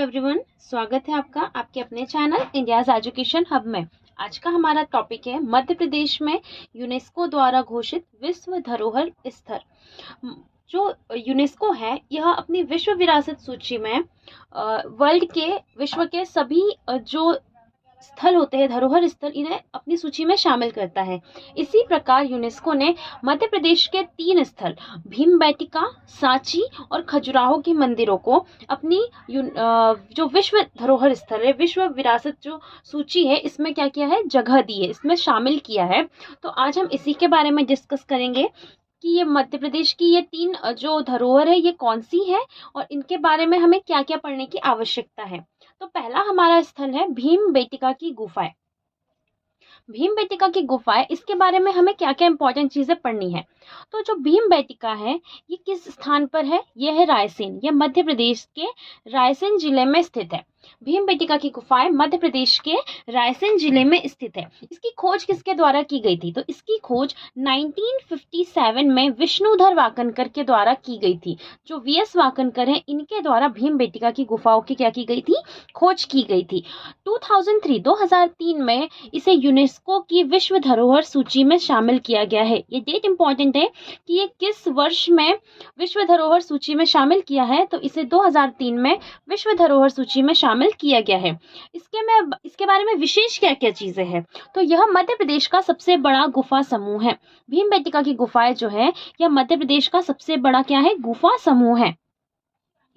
Everyone, स्वागत है आपका आपके अपने चैनल इंडियाज एजुकेशन हब में। आज का हमारा टॉपिक है मध्य प्रदेश में यूनेस्को द्वारा घोषित विश्व धरोहर स्थल। जो यूनेस्को है यह अपनी विश्व विरासत सूची में विश्व के सभी जो स्थल होते हैं, धरोहर स्थल, इन्हें अपनी सूची में शामिल करता है। इसी प्रकार यूनेस्को ने मध्य प्रदेश के 3 स्थल भीमबेटका, सांची और खजुराहो के मंदिरों को अपनी जो विश्व धरोहर स्थल है, विश्व विरासत जो सूची है, इसमें क्या किया है, जगह दी है, इसमें शामिल किया है। तो आज हम इसी के बारे में डिस्कस करेंगे कि ये मध्य प्रदेश की ये 3 जो धरोहर है ये कौन सी है और इनके बारे में हमें क्या क्या पढ़ने की आवश्यकता है। तो पहला हमारा स्थल है भीमबेटका की गुफाएं। भीमबेटका की गुफाएं, इसके बारे में हमें क्या क्या इंपॉर्टेंट चीजें पढ़नी है। तो जो भीमबेटका है ये किस स्थान पर है, यह है रायसेन। यह मध्य प्रदेश के रायसेन जिले में स्थित है। भीमबेटका की गुफाएं मध्य प्रदेश के रायसेन जिले में स्थित है। इसकी खोज किसके द्वारा की गई थी? तो इसकी खोज 1957 में विष्णुधर वाकनकर के द्वारा की गई थी। जो वीएस वाकनकर हैं, इनके द्वारा भीमबेटका की गुफाओं की क्या की गई थी, खोज की गई थी। 2003 में इसे यूनेस्को की विश्व धरोहर सूची में शामिल किया गया है। ये डेट इंपॉर्टेंट है कि ये किस वर्ष में विश्व धरोहर सूची में शामिल किया है। तो इसे 2003 में विश्व धरोहर सूची में शामिल किया गया है। इसके बारे में विशेष क्या क्या चीजें हैं। तो यह मध्य प्रदेश का सबसे बड़ा गुफा समूह है। भीमबेटका की गुफाएं जो है यह मध्य प्रदेश का सबसे बड़ा क्या है, गुफा समूह है।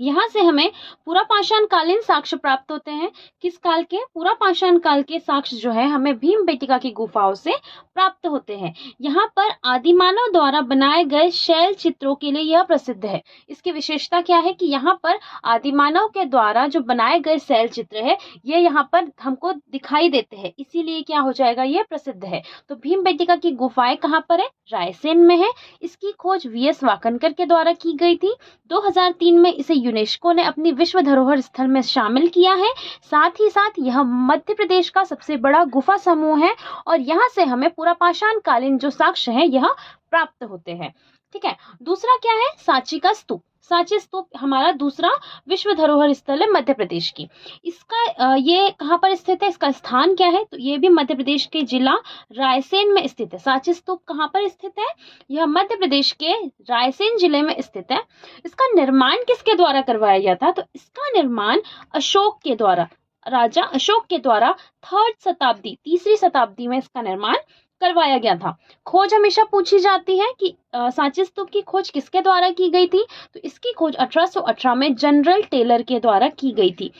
यहाँ से हमें पूरा पाषाण कालीन साक्ष्य प्राप्त होते हैं। किस काल के? पूरा पाषाण काल के साक्ष्य जो है हमें भीमबेटका की गुफाओं से प्राप्त होते हैं। यहाँ पर आदिमानव द्वारा बनाए गए शैल चित्रों के लिए यह प्रसिद्ध है। इसकी विशेषता क्या है कि यहाँ पर आदिमानव के द्वारा जो बनाए गए शैल चित्र है ये यहाँ पर हमको दिखाई देते हैं, इसीलिए क्या हो जाएगा, ये प्रसिद्ध है। तो भीमबेटका की गुफाएं कहाँ पर है? रायसेन में है। इसकी खोज वीएस वाकनकर के द्वारा की गई थी। 2003 में इसे यूनेस्को ने अपनी विश्व धरोहर स्थल में शामिल किया है। साथ ही साथ यह मध्य प्रदेश का सबसे बड़ा गुफा समूह है और यहाँ से हमें पूरा पाषाण कालीन जो साक्ष्य है यह प्राप्त होते हैं। ठीक है। दूसरा क्या है? सांची का स्तूप। सांची स्तूप हमारा दूसरा विश्व धरोहर स्थल है मध्य प्रदेश की। इसका ये कहाँ पर स्थित है, इसका स्थान क्या है? तो ये भी मध्य प्रदेश के जिला रायसेन में स्थित है। सांची स्तूप कहाँ पर स्थित है? यह मध्य प्रदेश के रायसेन जिले में स्थित है। इसका निर्माण किसके द्वारा करवाया गया था? तो इसका निर्माण अशोक के द्वारा, राजा अशोक के द्वारा तीसरी शताब्दी में इसका निर्माण करवाया गया था। खोज हमेशा पूछी जाती है कि सांची स्तूप की खोज किसके द्वारा की गई थी। तो इसकी खोज 1818 में जनरल टेलर के द्वारा की गई थी।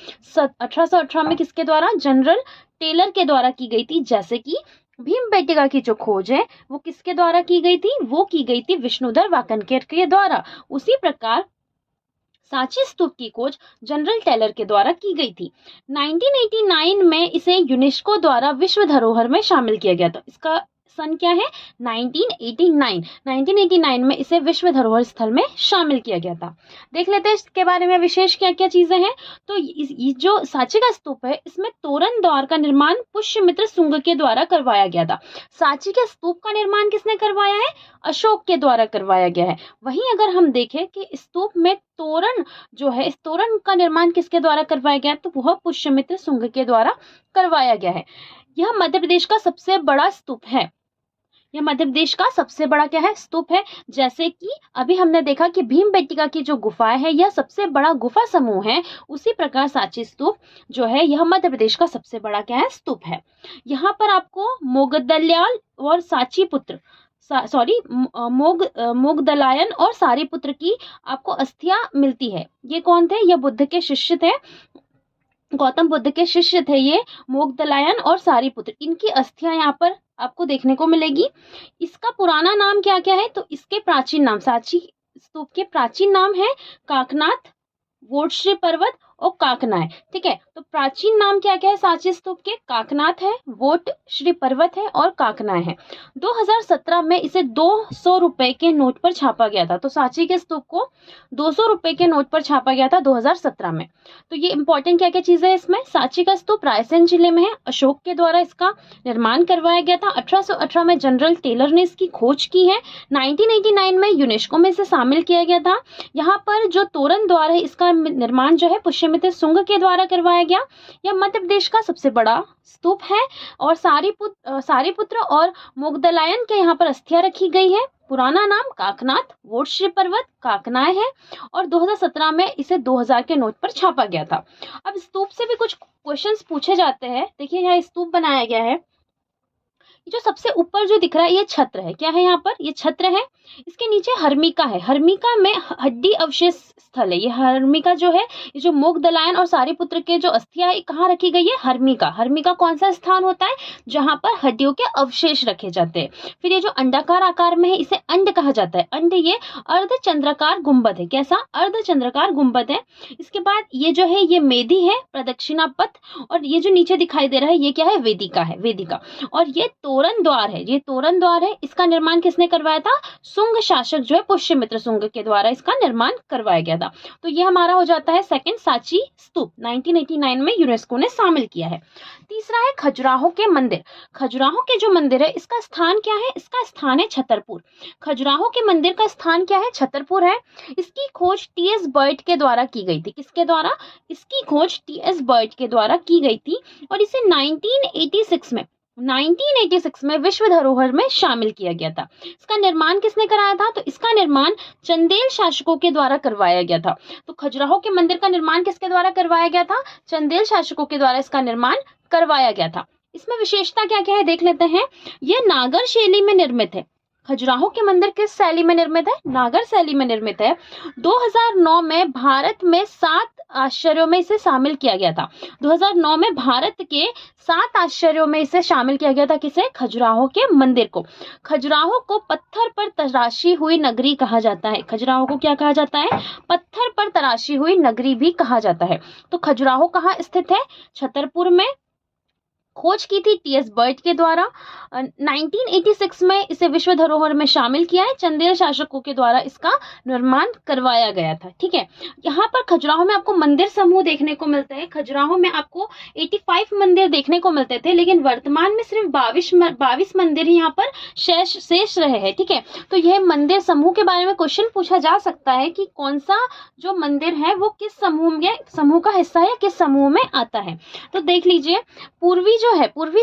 1818 में किसके द्वारा? जनरल टेलर के द्वारा की गई थी। जैसे कि भीमबेटका की जो खोज है वो किसके द्वारा की गई थी? वो की गई थी विष्णुधर वाकनकर के द्वारा। उसी प्रकार सांची स्तूप की खोज जनरल टेलर के द्वारा की गई थी। 1989 में इसे यूनेस्को द्वारा विश्व धरोहर में शामिल किया गया था। इसका सन क्या है? 1989 में इसे विश्व धरोहर स्थल में शामिल किया गया था। देख लेते हैं इसके बारे में विशेष क्या क्या चीजें हैं। तो ये जो सांची का स्तूप है इसमें तोरण द्वार का निर्माण पुष्यमित्र शुंग के द्वारा करवाया गया था। सांची के स्तूप का निर्माण किसने करवाया है? अशोक के द्वारा करवाया गया है। वहीं अगर हम देखें कि स्तूप में तोरण जो है, इस तोरण का निर्माण किसके द्वारा करवाया गया? तो वह पुष्यमित्र शुंग के द्वारा करवाया गया है। यह मध्य प्रदेश का सबसे बड़ा स्तूप है। यह मध्य प्रदेश का सबसे बड़ा क्या है? स्तूप है। जैसे कि अभी हमने देखा कि भीमबेटका की जो गुफाएं है यह सबसे बड़ा गुफा समूह है, उसी प्रकार सांची स्तूप जो है यह मध्य प्रदेश का सबसे बड़ा क्या है? स्तूप है। यहाँ पर आपको मोगदल्याल और मोगदलायन और सारीपुत्र की आपको अस्थियां मिलती है। ये कौन थे? ये बुद्ध के शिष्य थे, गौतम बुद्ध के शिष्य थे ये मोगदलायन और सारीपुत्र। इनकी अस्थियां यहाँ पर आपको देखने को मिलेगी। इसका पुराना नाम क्या क्या है? तो इसके प्राचीन नाम, सांची स्तूप के प्राचीन नाम है काकनाथ, वोटश्री पर्वत और काकना है। ठीक है। तो प्राचीन नाम क्या क्या है सांची स्तूप के? काकनाथ है, वोट श्री पर्वत है और काकना है। 2017 में इसे 200 रुपए के नोट पर छापा गया था। तो सांची के स्तूप को 200 रुपए के नोट पर छापा गया था 2017 में। तो ये इंपॉर्टेंट क्या क्या चीजें है इसमें। सांची का स्तूप रायसेन जिले में है, अशोक के द्वारा इसका निर्माण करवाया गया था। 1818 में जनरल टेलर ने इसकी खोज की है। 1989 में यूनेस्को में इसे शामिल किया गया था। यहाँ पर जो तोरण द्वार है इसका निर्माण जो है पुष्य पुष्यमित्र शुंग के द्वारा करवाया गया। यह मध्य प्रदेश का सबसे बड़ा स्तूप है और सारीपुत्र और मोगदलायन के यहाँ पर अस्थियां रखी गई है। पुराना नाम काकनाथ वोटश्री पर्वत काकनाय है और 2017 में इसे 2000 के नोट पर छापा गया था। अब स्तूप से भी कुछ क्वेश्चंस पूछे जाते हैं। देखिए यहाँ स्तूप बनाया गया है, जो सबसे ऊपर जो दिख रहा है ये छत्र है। क्या है यहाँ पर? ये छत्र है। इसके नीचे हर्मिका है। हर्मिका में हड्डी अवशेष स्थल है। ये हर्मिका जो है, ये जो मोगदलायन और सारीपुत्र के जो अस्थियां कहाँ रखी गई है? हर्मिका। हर्मिका कौन सा स्थान होता है? जहां पर हड्डियों के अवशेष रखे जाते हैं। फिर ये जो अंडाकार आकार में है इसे अंड कहा जाता है। अंड ये अर्धचंद्राकार गुंबद है। कैसा? अर्धचंद्राकार गुंबद है। इसके बाद ये जो है ये मेधी है, प्रदक्षिणा पथ। और ये जो नीचे दिखाई दे रहा है ये क्या है? वेदिका है, वेदिका। और ये तोरण द्वार है, ये तोरण द्वार है। इसका निर्माण किसने करवाया था? शुंग शासक जो है पुष्यमित्र शुंग के द्वारा इसका निर्माण करवाया गया था। तो ये हमारा हो जाता है सेकंड सांची स्तूप, 1989 में यूनेस्को ने शामिल किया है। तीसरा है खजुराहो के मंदिर। खजुराहो के जो मंदिर है इसका स्थान क्या है? इसका स्थान है छतरपुर। खजुराहो के मंदिर का स्थान क्या है? छतरपुर है। इसकी खोज टी.एस. बर्ट के द्वारा की गई थी। किसके द्वारा? इसकी खोज टी.एस. बर्ट के द्वारा की गई थी और इसे 1986 में विश्व धरोहर में शामिल किया गया था। इसका निर्माण किसने कराया था? तो इसका निर्माण चंदेल शासकों के द्वारा करवाया गया था। तो खजुराहो के मंदिर का निर्माण किसके द्वारा करवाया गया था? चंदेल शासकों के द्वारा इसका निर्माण करवाया गया था। इसमें विशेषता क्या क्या है देख लेते हैं। यह नागर शैली में निर्मित है। खजुराहो के मंदिर किस शैली में निर्मित है? नागर शैली में निर्मित है। 2009 में भारत में 7 आश्चर्यों में इसे शामिल किया गया था। 2009 में भारत के 7 आश्चर्यों में इसे शामिल किया गया था। किसे? खजुराहो के मंदिर को। खजुराहो को पत्थर पर तराशी हुई नगरी कहा जाता है। खजुराहो को क्या कहा जाता है? पत्थर पर तराशी हुई नगरी भी कहा जाता है। तो खजुराहो कहाँ स्थित है? छतरपुर में। खोज की थी टी.एस. बर्ट के द्वारा। 1986 में इसे विश्व धरोहर में शामिल किया है। चंदेल शासकों के द्वारा इसका निर्माण करवाया गया था। ठीक है, यहाँ पर खजुराहो में आपको मंदिर समूह देखने को मिलते हैं। खजुराहो में आपको 85 मंदिर देखने को मिलते थे, लेकिन वर्तमान में सिर्फ 22 मंदिर ही यहाँ पर शेष रहे हैं। ठीक है, तो यह मंदिर समूह के बारे में क्वेश्चन पूछा जा सकता है कि कौन सा जो मंदिर है वो किस समूह का हिस्सा है या किस समूह में आता है। तो देख लीजिए, पूर्वी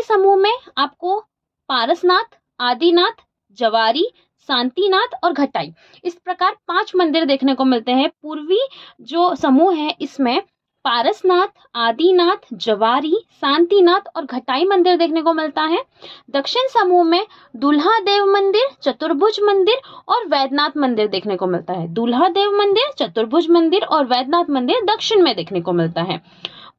समूह में आपको पारसनाथ, आदिनाथ, जवारी, शांतिनाथ और घटाई, इस प्रकार 5 मंदिर देखने को मिलते हैं। पूर्वी जो समूह है इसमें पारसनाथ, आदिनाथ, जवारी, शांतिनाथ और घटाई मंदिर देखने को मिलता है। दक्षिण समूह में दूल्हा देव मंदिर, चतुर्भुज मंदिर और वैद्यनाथ मंदिर देखने को मिलता है। दूल्हा देव मंदिर, चतुर्भुज मंदिर और वैद्यनाथ मंदिर दक्षिण में देखने को मिलता है।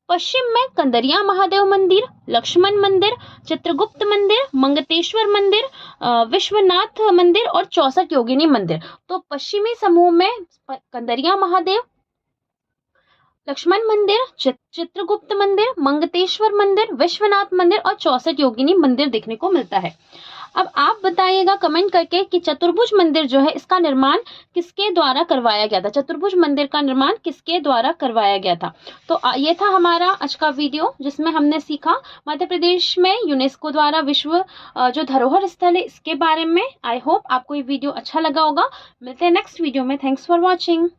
पश्चिम में कंदरिया महादेव मंदिर, लक्ष्मण मंदिर, चित्रगुप्त मंदिर, मंगतेश्वर मंदिर, विश्वनाथ मंदिर और 64 योगिनी मंदिर। तो पश्चिमी समूह में कंदरिया महादेव, लक्ष्मण मंदिर, चित्रगुप्त मंदिर, मंगतेश्वर मंदिर, विश्वनाथ मंदिर और 64 योगिनी मंदिर देखने को मिलता है। अब आप बताइएगा कमेंट करके कि चतुर्भुज मंदिर जो है इसका निर्माण किसके द्वारा करवाया गया था। चतुर्भुज मंदिर का निर्माण किसके द्वारा करवाया गया था। तो ये था हमारा आज का वीडियो, जिसमें हमने सीखा मध्य प्रदेश में यूनेस्को द्वारा विश्व जो धरोहर स्थल है इसके बारे में। आई होप आपको ये वीडियो अच्छा लगा होगा। मिलते हैं नेक्स्ट वीडियो में। Thanks for watching.